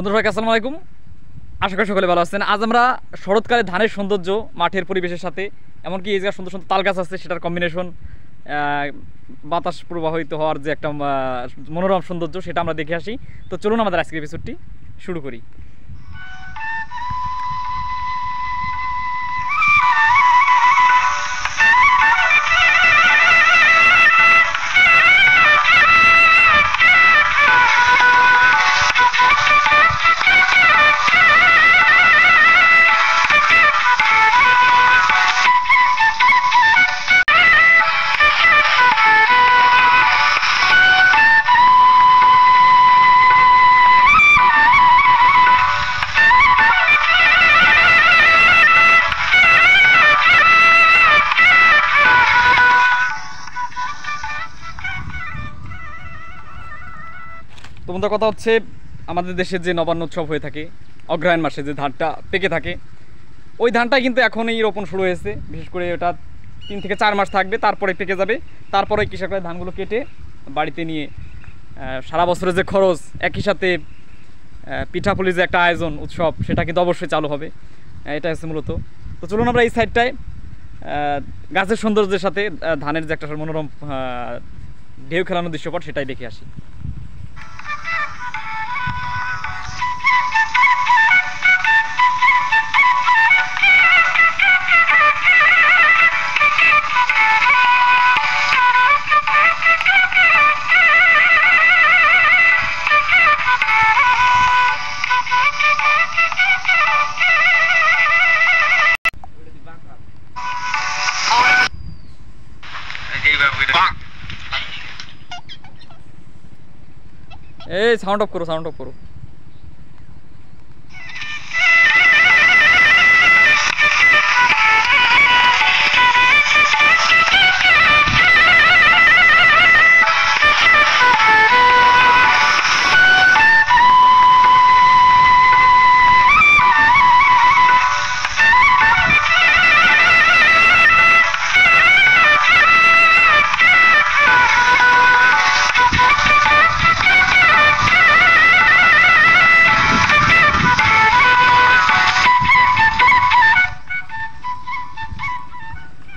বন্ধুরা আসসালামু আলাইকুম, আশা করি সকলে ভালো আছেন। আজ আমরা শরৎকালে ধানের সৌন্দর্য, মাঠের পরিবেশের সাথে এমনকি এই জায়গায় সুন্দর সুন্দর তাল গাছ আছে সেটার কম্বিনেশন, বাতাস প্রবাহিত হওয়ার যে একটা মনোরম সৌন্দর্য সেটা আমরা দেখে আসি। তো চলুন আমাদের আজকের এপিসোডটি শুরু করি। তো বন্ধুর কথা হচ্ছে, আমাদের দেশে যে নবান্ন উৎসব হয়ে থাকে অগ্রহায়ণ মাসে যে ধানটা পেকে থাকে, ওই ধানটাই কিন্তু এখন এই রোপণ শুরু হয়েছে। বিশেষ করে ওটা 3 থেকে 4 মাস থাকবে, তারপরে পেকে যাবে। তারপরে কৃষকরা ধানগুলো কেটে বাড়িতে নিয়ে সারা বছরের যে খরচ, একই সাথে পিঠাপুলির যে একটা আয়োজন উৎসব, সেটা কিন্তু অবশ্যই চালু হবে। এটা হচ্ছে মূলত। তো চলুন আমরা এই সাইডটায় গাছের সৌন্দর্যের সাথে ধানের যে একটা মনোরম ঢেউ খেলানোর দৃশ্যপট সেটাই দেখে আসি। এই সাউন্ড অফ করো, সাউন্ড অফ করো।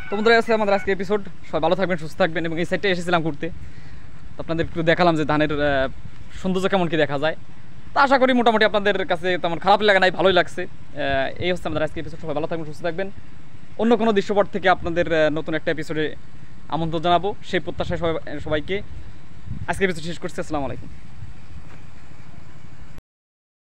তো বন্ধুরা, আছে আমাদের আজকে এপিসোড। সবাই ভালো থাকবেন, সুস্থ থাকবেন। এবং এই সাইডে এসেছিলাম ঘুরতে, তো আপনাদের একটু দেখালাম যে ধানের সৌন্দর্য কেমন কি দেখা যায়। তা আশা করি মোটামুটি আপনাদের কাছে তেমন খারাপ লাগে নাই, ভালোই লাগছে। এই হচ্ছে আমাদের আজকে এপিসোড। সবাই ভালো থাকবেন, সুস্থ থাকবেন। অন্য কোনো দৃশ্যপট থেকে আপনাদের নতুন একটা এপিসোডে আমন্ত্রণ জানাবো, সেই প্রত্যাশায় সবাইকে আজকে এপিসোড শেষ করছি। আসসালামু আলাইকুম।